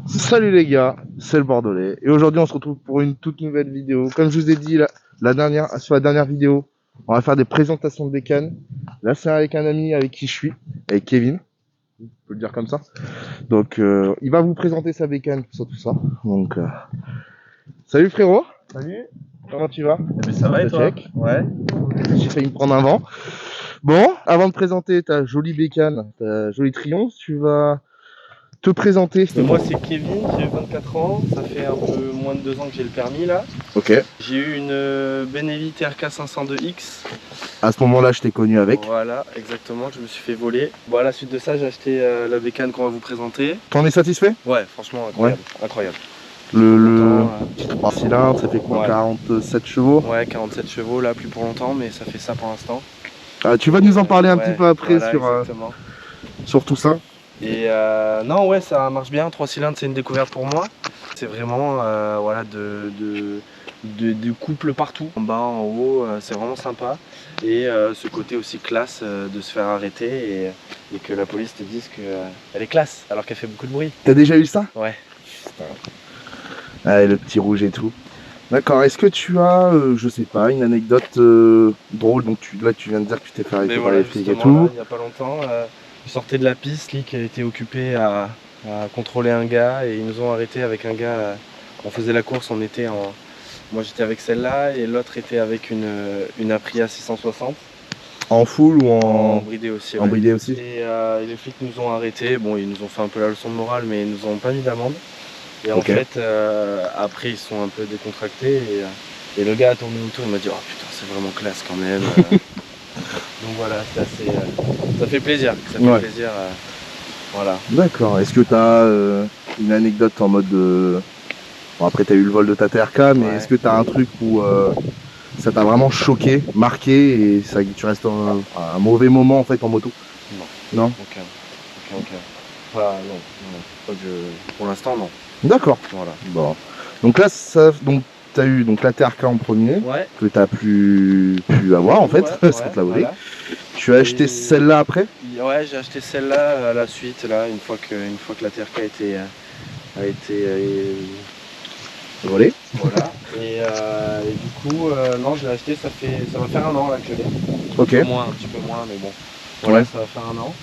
Salut les gars, c'est le Bordelais et aujourd'hui on se retrouve pour une toute nouvelle vidéo. Comme je vous ai dit sur la dernière vidéo, on va faire des présentations de bécanes. Là c'est avec un ami avec qui je suis, avec Kevin, on peut le dire comme ça. Donc il va vous présenter sa bécane, tout ça. Donc salut frérot. Salut. Comment tu vas? Eh ben, ça va et toi? Ouais. J'ai failli me prendre un vent. Bon, avant de présenter ta jolie bécane, ta jolie triomphe, tu vas te présenter. Moi c'est Kevin, j'ai 24 ans, ça fait un peu moins de 2 ans que j'ai le permis là. Ok. J'ai eu une Benelli TRK 502X. À ce moment-là, je t'ai connu avec. Voilà, exactement, je me suis fait voler. Bon, à la suite de ça, j'ai acheté la bécane qu'on va vous présenter. T'en es satisfait? Ouais, franchement incroyable. Ouais. Incroyable. Le 3 cylindres, ça fait quoi? Ouais. 47 chevaux? Ouais, 47 chevaux là, plus pour longtemps, mais ça fait ça pour l'instant. Tu vas nous en parler un petit peu après, voilà, sur tout ça. Et non, ouais, ça marche bien. 3 cylindres, c'est une découverte pour moi. C'est vraiment voilà, de couple partout, en bas, en haut, c'est vraiment sympa. Et ce côté aussi classe de se faire arrêter et que la police te dise qu'elle est classe alors qu'elle fait beaucoup de bruit. T'as déjà eu ça? Ouais. Allez, le petit rouge et tout. D'accord, est-ce que tu as, je sais pas, une anecdote drôle? Donc là tu viens de dire que tu t'es fait arrêter par les flics et tout. Là, il n'y a pas longtemps, je sortais de la piste, qui a été occupé à contrôler un gars et ils nous ont arrêté avec un gars. On faisait la course, on était en... Moi j'étais avec celle-là et l'autre était avec une Aprilia 660. En full ou en bridé aussi? En bridé aussi. Et les flics nous ont arrêtés, bon ils nous ont fait un peu la leçon de morale mais ils nous ont pas mis d'amende. Et en fait après ils sont un peu décontractés et le gars a tourné autour, il m'a dit oh putain c'est vraiment classe quand même. Donc voilà, c'est assez, ça fait plaisir, voilà. D'accord, est-ce que tu as une anecdote en mode Bon après tu as eu le vol de ta TRK, mais est-ce que tu as un truc où ça t'a vraiment choqué, marqué et ça, tu restes un mauvais moment en fait en moto? Non. Non. Aucun. Pas pour l'instant non. D'accord. Voilà. Bon. Donc là tu as eu donc la TRK en premier, que tu as pu avoir en fait, parce que tu l'as volé. Voilà. Tu as acheté celle-là après? Ouais, j'ai acheté celle-là à la suite, là, une fois que la TRK a été volée. Voilà. Et du coup, non, je l'ai acheté, ça va faire un an là que je l'ai. Ok. Un petit peu moins, mais bon. Voilà, ça va faire un an.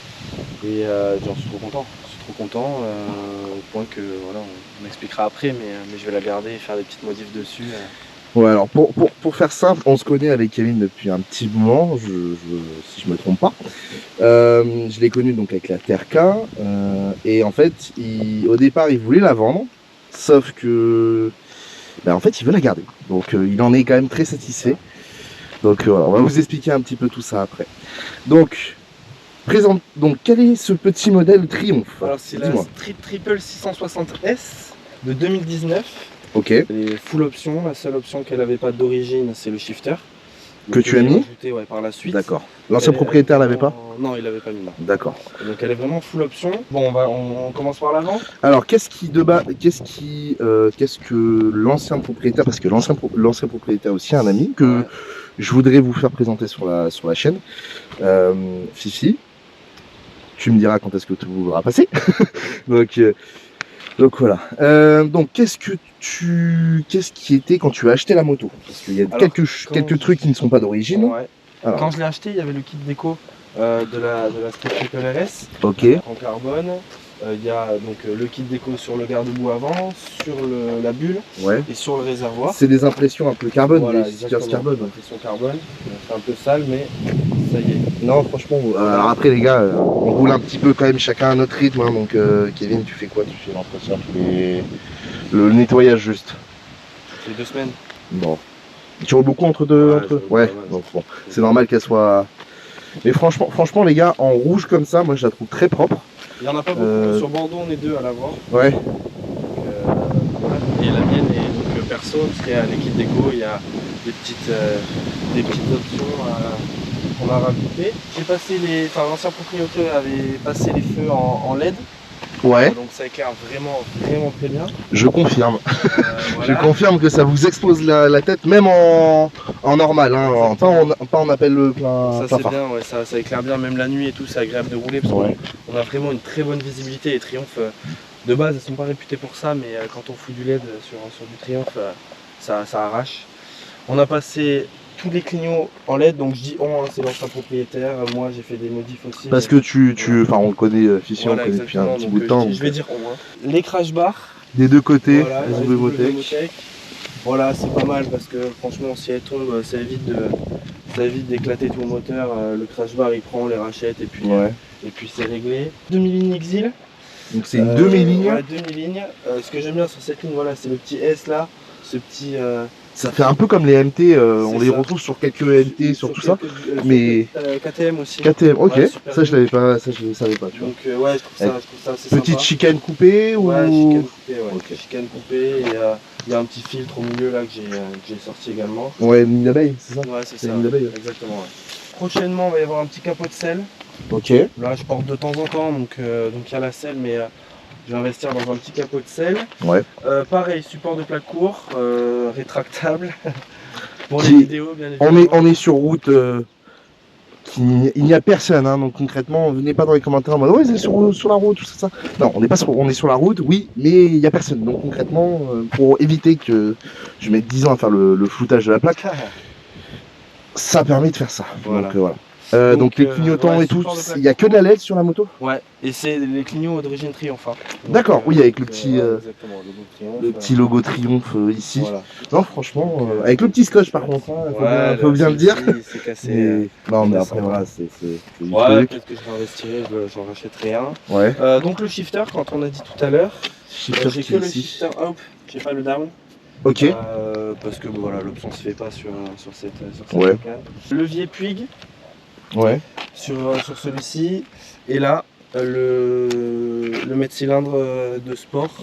Et j'en suis trop content. Au point que voilà, on expliquera après, mais je vais la garder et faire des petites modifs dessus. Ouais, alors pour faire simple, on se connaît avec Kevin depuis un petit moment, si je me trompe pas. Je l'ai connu donc avec la TRK et en fait, au départ, il voulait la vendre, sauf que en fait, il veut la garder. Donc il en est quand même très satisfait. Donc voilà, on va vous expliquer un petit peu tout ça après. Donc quel est ce petit modèle Triumph? Alors c'est la Street Triple 660S de 2019. Ok. Et full option, la seule option qu'elle n'avait pas d'origine, c'est le shifter. Que tu as mis? Ajouté, par la suite. D'accord. L'ancien propriétaire l'avait pas? Non, il l'avait pas mis là. D'accord. Donc elle est vraiment full option. Bon, on commence par l'avant. Alors qu'est-ce que l'ancien propriétaire, parce que l'ancien propriétaire aussi un ami que je voudrais vous faire présenter sur la chaîne, Fifi. Tu me diras quand est-ce que tu voudras passer. donc voilà. Donc qu'est-ce qui était quand tu as acheté la moto? Parce qu'il y a quelques trucs qui ne sont pas d'origine. Ouais. Quand je l'ai acheté, il y avait le kit déco de la Street Triple RS. Ok. En carbone. Il y a donc le kit déco sur le garde-boue avant, sur la bulle et sur le réservoir. C'est des impressions un peu carbone, voilà, des stickers carbone. Impression carbone. C'est un peu sale, mais ça y est. Non, franchement. Alors après les gars, on roule un petit peu quand même chacun à notre rythme. Hein, donc Kevin, tu fais quoi? Tu fais l'entretien, le nettoyage juste? C'est 2 semaines. Bon. Tu roules beaucoup entre deux? Ouais. Donc bon, c'est normal qu'elle soit. Mais franchement les gars, en rouge comme ça, moi je la trouve très propre. Il n'y en a pas beaucoup. Sur Bordeaux, on est 2 à l'avoir. Ouais. Voilà. Et la mienne est donc perso, parce qu'il y a les kits déco, il y a des petites options qu'on a rajoutées. L'ancien propriétaire avait passé les feux en LED. Ouais. Donc ça éclaire vraiment, vraiment très bien. Je confirme. Voilà. Je confirme que ça vous explose la tête, même en normal, hein, pas en appel plein, Ça plein c'est phare. bien, ouais, ça éclaire bien, même la nuit et tout, c'est agréable de rouler parce qu'on a vraiment une très bonne visibilité. Les Triumph, de base, elles sont pas réputées pour ça, mais quand on fout du LED sur du Triumph, ça arrache. On a passé tous les clignots en LED, donc je dis on, hein, c'est l'ancien propriétaire. Moi j'ai fait des modifs aussi. Parce que enfin, on connaît Fission, on connaît depuis un petit bout de temps. Je vais dire on. Hein. Les crash bars. Des deux côtés, voilà, SW Motec. Voilà, c'est pas mal parce que franchement, si elle tombe, ça évite d'éclater tout le moteur. Le crash bar il prend, on les rachète et puis c'est réglé. Demi-ligne Exil. Donc c'est une demi-ligne. Ouais, demi-ligne. Ce que j'aime bien sur cette ligne, voilà, c'est le petit S là, ce petit. Ça fait un peu comme les MT, on les ça. retrouve sur quelques MT, sur tout ça. Mais KTM aussi. KTM, ok. Ouais, ça je l'avais pas, ça je le savais pas. Tu vois. Donc ouais, je trouve ça assez sympa. Petite chicane coupée ou ouais, chicane coupée, ouais. Okay. Chicane coupée. Il y a un petit filtre au milieu là que j'ai sorti également. Ouais, une ligne d'abeille, c'est ça? Ouais, c'est ça. Une ligne d'abeille. Exactement. Ouais. Prochainement, il va y avoir un petit capot de selle. Ok. Là, je porte de temps en temps, donc il y a la selle, mais je vais investir dans un petit capot de selle. Ouais. Pareil, support de plaque court, rétractable. Pour les vidéos, bien évidemment. On est sur route. Il n'y a personne, hein, donc concrètement, venez pas dans les commentaires en mode ouais, c'est sur la route, tout ça. Non, on est sur la route, oui, mais il n'y a personne. Donc concrètement, pour éviter que je mette 10 ans à faire le floutage de la plaque, ça permet de faire ça. Voilà. Donc voilà. Donc les clignotants et tout, il n'y a que de la LED sur la moto? Ouais, et c'est les clignots d'origine Triumph. Hein. D'accord, oui, avec le petit, exactement, le petit logo Triumph ici. Voilà. Non, franchement, avec le petit scotch par contre, hein, faut bien le dire. C'est cassé. Non, mais après, voilà, c'est ouais, peut-être que je réinvestirai, j'en rachèterai un. Ouais. Donc le shifter, quand on a dit tout à l'heure, j'ai que le shifter up, j'ai pas le down. Ok. Parce que voilà, l'option se fait pas sur cette ouais. chicane. Levier Puig. Ouais. Sur celui-ci. Et là, le mètre cylindre de sport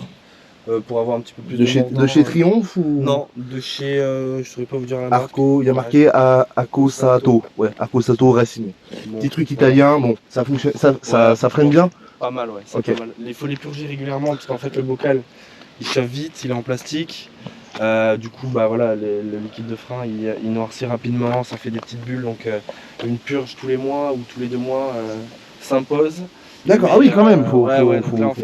pour avoir un petit peu plus de chez Triumph ou... Non, de chez je saurais pas vous dire la marque. Arco, il y a marqué Accosato. Ouais, Accosato Racing. Bon, petit truc italien, bon, ça fonctionne, ça freine bien. Pas mal, ouais. Okay. Pas mal. Il faut les purger régulièrement parce qu'en fait le bocal il chauffe vite, il est en plastique. Du coup, bah voilà, le liquide de frein il noircit rapidement, ça fait des petites bulles, donc une purge tous les mois ou tous les 2 mois s'impose. D'accord, ah oui, quand même, faut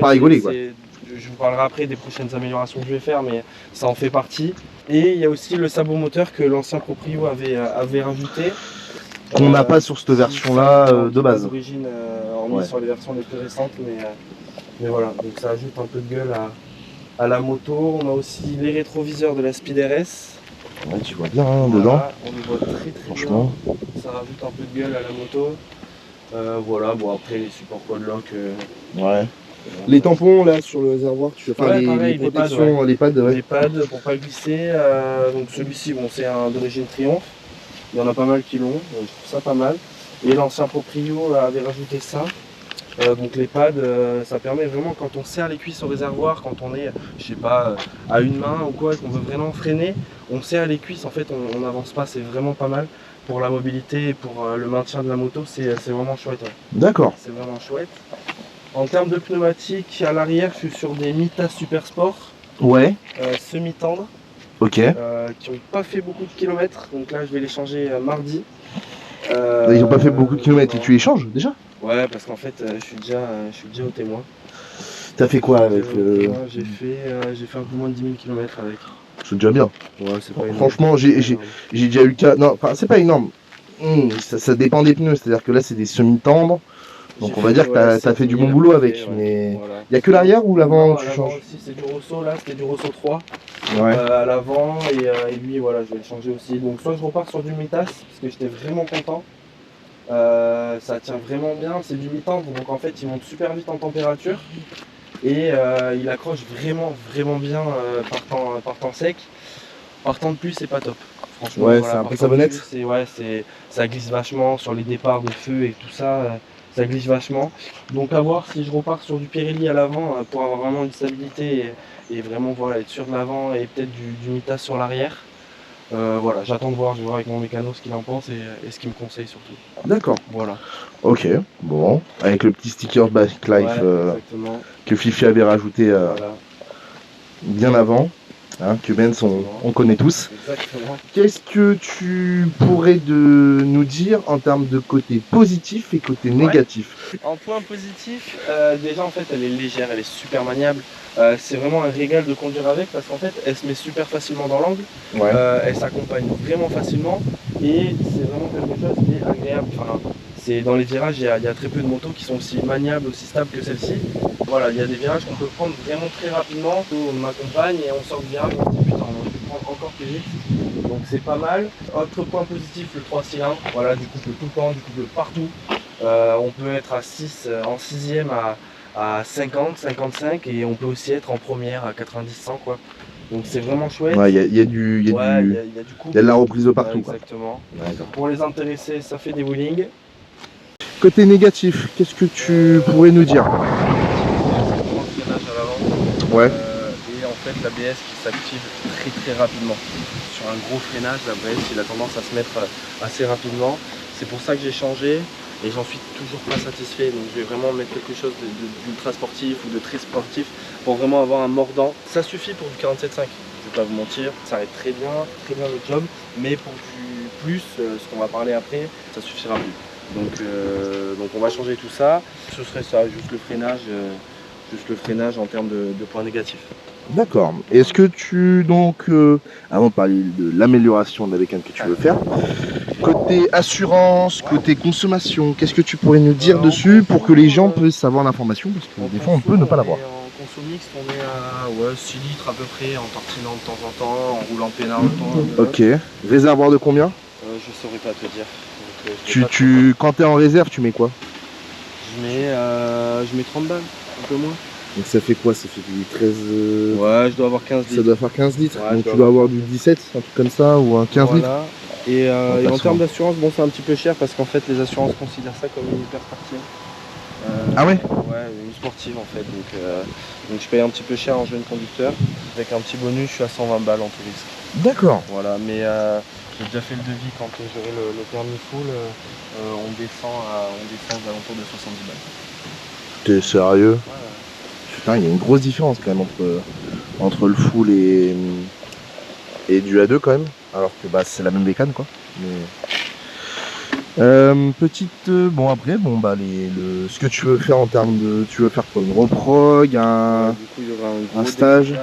pas rigoler quoi. Je vous parlerai après des prochaines améliorations que je vais faire, mais ça en fait partie. Et il y a aussi le sabot moteur que l'ancien proprio avait rajouté. Qu'on n'a pas sur cette version-là de base. D'origine, hormis sur les versions les plus récentes, mais voilà, donc ça ajoute un peu de gueule à la moto. On a aussi les rétroviseurs de la Speed RS. Ouais, tu vois bien hein, dedans. On les voit très franchement bien. Ça rajoute un peu de gueule à la moto. Voilà, bon après les supports quadlock. Ouais. Les tampons là sur le réservoir, tu fais pareil, les protections, les pads, Les pads pour pas glisser. Donc celui-ci, bon, c'est un d'origine Triumph. Il y en a pas mal qui l'ont, je trouve ça pas mal. Et l'ancien proprio avait rajouté ça. Donc les pads, ça permet vraiment quand on serre les cuisses au réservoir, quand on est, je sais pas, à une main ou quoi, et qu'on veut vraiment freiner, on serre les cuisses, en fait on n'avance pas, c'est vraiment pas mal pour la mobilité et pour le maintien de la moto, c'est vraiment chouette. Ouais. D'accord. C'est vraiment chouette. En termes de pneumatiques, à l'arrière, je suis sur des Mitas Super Sport. Ouais. Semi-tendres. Ok. Qui n'ont pas fait beaucoup de kilomètres, donc là je vais les changer mardi. Ils n'ont pas fait beaucoup de kilomètres et tu les changes déjà? Ouais, parce qu'en fait, je suis déjà au témoin. T'as fait quoi avec J'ai fait un peu moins de 10 000 km avec. C'est déjà bien. Ouais, c'est pas énorme. Franchement, j'ai déjà eu le cas. Non, enfin, c'est pas énorme. Ça dépend des pneus, c'est-à-dire que là, c'est des semi-tendres. Donc on va dire que t'as fait du bon boulot avec. Mais il n'y a que l'arrière ou l'avant tu changes? Aussi, c'est du Rosso, là, c'était du Rosso 3. Ouais. À l'avant, et lui, voilà, je vais le changer aussi. Donc soit je repars sur du Mitas, parce que j'étais vraiment content. Ça tient vraiment bien, c'est du mi-tendre, donc en fait il monte super vite en température et il accroche vraiment bien par temps sec. Par temps de pluie c'est pas top. Franchement, ouais, voilà, c'est un peu savonnette. Ça glisse vachement sur les départs de feu et tout ça, ça glisse vachement. Donc à voir si je repars sur du Pirelli à l'avant pour avoir vraiment une stabilité et vraiment voilà, être sûr de l'avant et peut-être du Mitas sur l'arrière. Voilà, j'attends de voir, je vais voir avec mon mécano ce qu'il en pense et ce qu'il me conseille surtout. D'accord. Voilà. Ok, bon. Avec le petit sticker Bike Life que Fifi avait rajouté Voilà. bien avant. Hein, que Benz, on connaît tous. Exactement. Qu'est-ce que tu pourrais nous dire en termes de côté positif et côté négatif? En point positif, déjà en fait elle est légère, elle est super maniable. C'est vraiment un régal de conduire avec parce qu'en fait elle se met super facilement dans l'angle, Ouais. elle s'accompagne vraiment facilement et c'est vraiment quelque chose qui est agréable. Enfin, dans les virages, il y a très peu de motos qui sont aussi maniables, aussi stables que celle-ci. Voilà, il y a des virages qu'on peut prendre vraiment très rapidement. On m'accompagne et on sort du virage, on se dit putain, on peut prendre encore plus vite. Donc c'est pas mal. Autre point positif, le 3 cylindres. Voilà, du couple tout le temps, du couple partout. On peut être à 6, en 6ème à 50, 55 et on peut aussi être en première à 90, 100 quoi. Donc c'est vraiment chouette. Ouais, il y a du du il y a de la reprise de partout. Quoi. Exactement. D'accord. Pour les intéressés, ça fait des wheelings. Côté négatif, qu'est-ce que tu pourrais nous dire? Grand freinage à l'avant. Ouais. Et en fait l'ABS qui s'active très rapidement. Sur un gros freinage, l'ABS il a tendance à se mettre assez rapidement. C'est pour ça que j'ai changé. Et j'en suis toujours pas satisfait, donc je vais vraiment mettre quelque chose d'ultra sportif ou de très sportif pour vraiment avoir un mordant. Ça suffit pour du 47.5, je vais pas vous mentir, ça arrête très bien le job, mais pour du plus, ce qu'on va parler après, ça suffira plus. Donc on va changer tout ça, ce serait ça, juste le freinage en termes de points négatifs. D'accord. Est-ce que tu, donc, avant de parler de l'amélioration de la bécane que tu veux faire, côté assurance, côté consommation, qu'est-ce que tu pourrais nous dire dessus pour que les gens puissent savoir l'information? Parce que des fois, on peut ne pas l'avoir. En conso mixte, on est à 6 litres à peu près, en tortinant de temps en temps, en roulant peinard de temps. Ok. Réservoir de combien? Je saurais pas te dire. Donc, quand tu es en réserve, tu mets quoi? je mets 30 balles, un peu moins. Donc ça fait quoi? Ça fait du 13... Ouais, je dois avoir 15 litres. Ça doit faire 15 litres. Ouais, donc tu dois avoir du 17, un truc comme ça, ou un 15 litres. Et en termes d'assurance, bon c'est un petit peu cher parce qu'en fait les assurances considèrent ça comme une hyper sportive. Ah ouais? Ouais, une sportive en fait. Donc je paye un petit peu cher en jeune conducteur. Avec un petit bonus, je suis à 120 balles en tout risque. D'accord. Voilà, mais j'ai déjà fait le devis quand j'aurai le permis full. On descend aux alentours de 70 balles. T'es sérieux? Ouais. Putain, il y a une grosse différence quand même entre le full et du A2 quand même. Alors que bah, c'est la même bécane quoi. Mais... bon après, ce que tu veux faire en termes de... Tu veux faire quoi? Une reprog, Du coup, il y aura un gros stage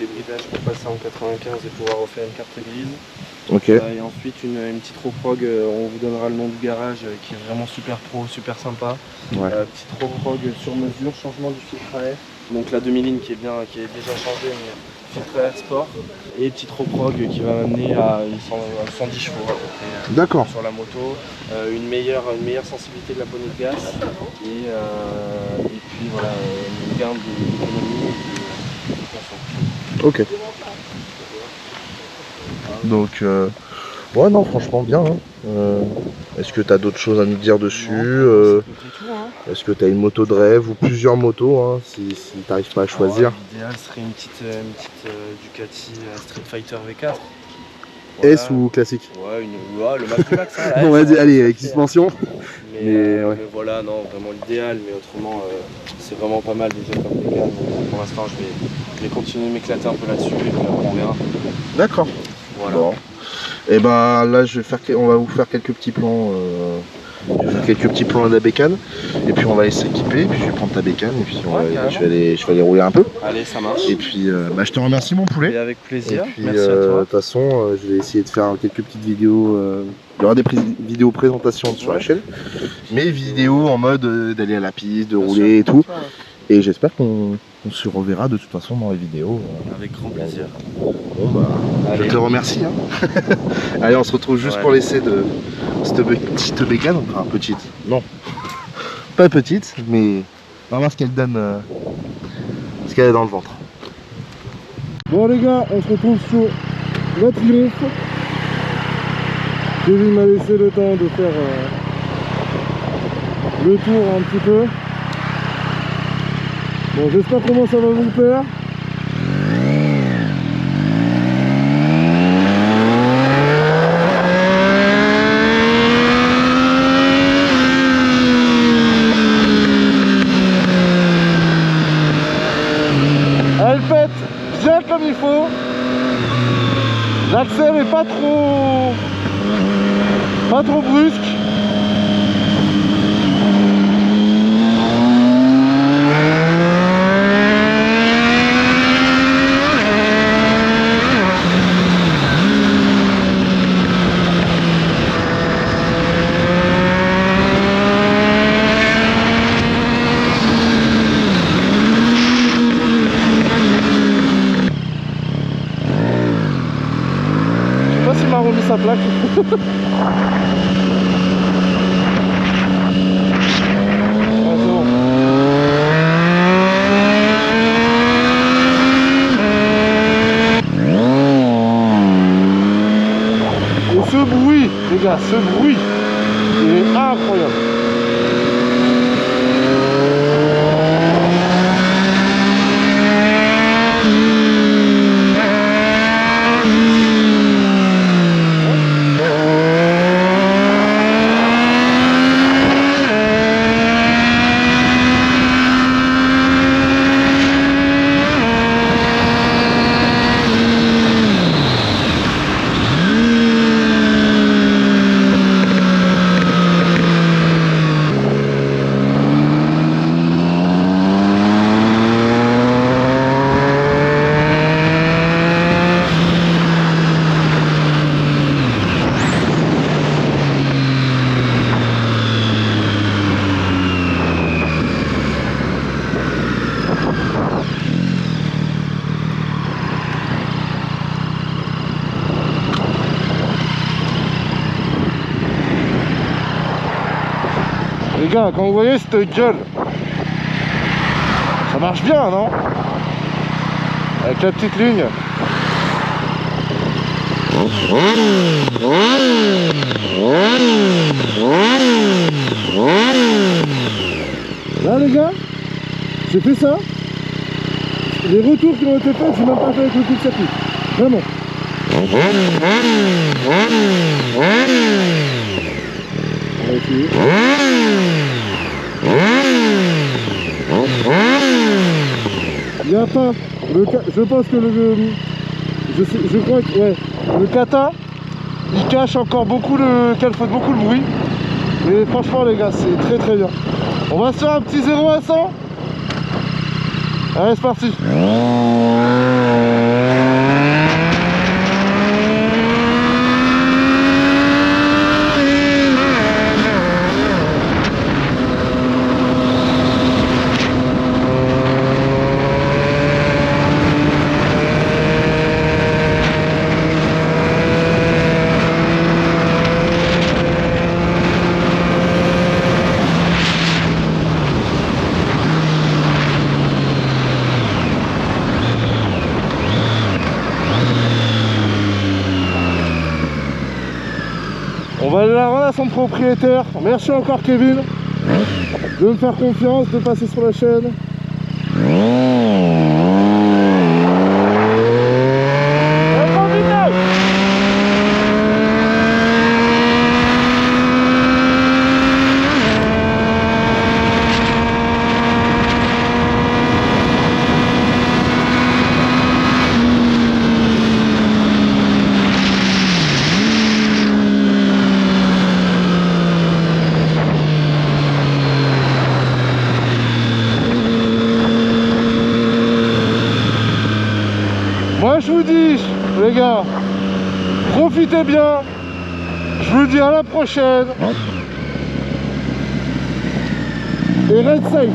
débridage pour passer en 95 et pouvoir refaire une carte grise. Ok. Et ensuite une petite reprog, on vous donnera le nom du garage qui est vraiment super pro, super sympa. Ouais. Petite reprog sur mesure, changement du filtre à air. Donc la demi-ligne qui est déjà changée, mais filtre à air sport. Et petite reprog qui va m'amener à 110 chevaux à peu près. D'accord. Sur la moto, une meilleure sensibilité de la poignée de gaz et puis voilà, un gain d'économie et de consommation. Ok. Donc, ouais, non, franchement, bien. Hein. Est-ce que tu as d'autres choses à nous dire dessus? Est-ce que tu as une moto de rêve ou plusieurs motos, hein, si tu n'arrives pas à choisir? L'idéal serait une petite Ducati Street Fighter V4. Voilà. S ou classique? Ouais, le max du max. Hein, on va dire, allez, avec suspension. Mais voilà, non, vraiment l'idéal, mais autrement, c'est vraiment pas mal déjà comme bécane. Pour l'instant, je vais continuer de m'éclater un peu là-dessus et puis après on verra. D'accord. Voilà. Bon. Et ben là, on va vous faire quelques petits plans. De la bécane. Et puis on va aller s'équiper. Et puis je vais prendre ta bécane. Et puis je vais aller rouler un peu. Allez, ça marche. Et puis je te remercie, mon poulet. Et avec plaisir. Et puis, merci à toi. De toute façon, je vais essayer de faire quelques petites vidéos. Il y aura des vidéos présentation sur la chaîne. Mais vidéos en mode d'aller à la piste, de rouler et tout. Et j'espère qu'on se reverra de toute façon dans les vidéos. Avec grand plaisir. Bon bah, je te remercie. Hein. Allez, on se retrouve juste pour l'essai de cette petite bécane. Enfin, petite, non. Pas petite, mais on va voir ce qu'elle donne, ce qu'elle a dans le ventre. Bon les gars, on se retrouve sur la Triomphe. Kevin m'a laissé le temps de faire le tour un petit peu. Bon, j'espère comment ça va vous faire. pas trop brusque. Remis sa plaque. Ouais, c'est bon. Et ce bruit, les gars, ce bruit, il est incroyable. Les gars, quand vous voyez cette gueule, ça marche bien, non? Avec la petite ligne. Là les gars, j'ai fait ça. Les retours qui ont été faits, j'ai même pas fait avec le coup de circuit. Vraiment. On va essayer. Il n'y a pas. Je pense que je crois que ouais, le kata, il cache encore beaucoup qu'elle fait beaucoup de bruit. Et franchement les gars, c'est très très bien. On va se faire un petit 0 à 100. Allez, c'est parti. On va aller la rendre à son propriétaire. Merci encore Kevin de me faire confiance, de passer sur la chaîne. Moi je vous dis, les gars, profitez bien. Je vous dis à la prochaine. Et ride safe.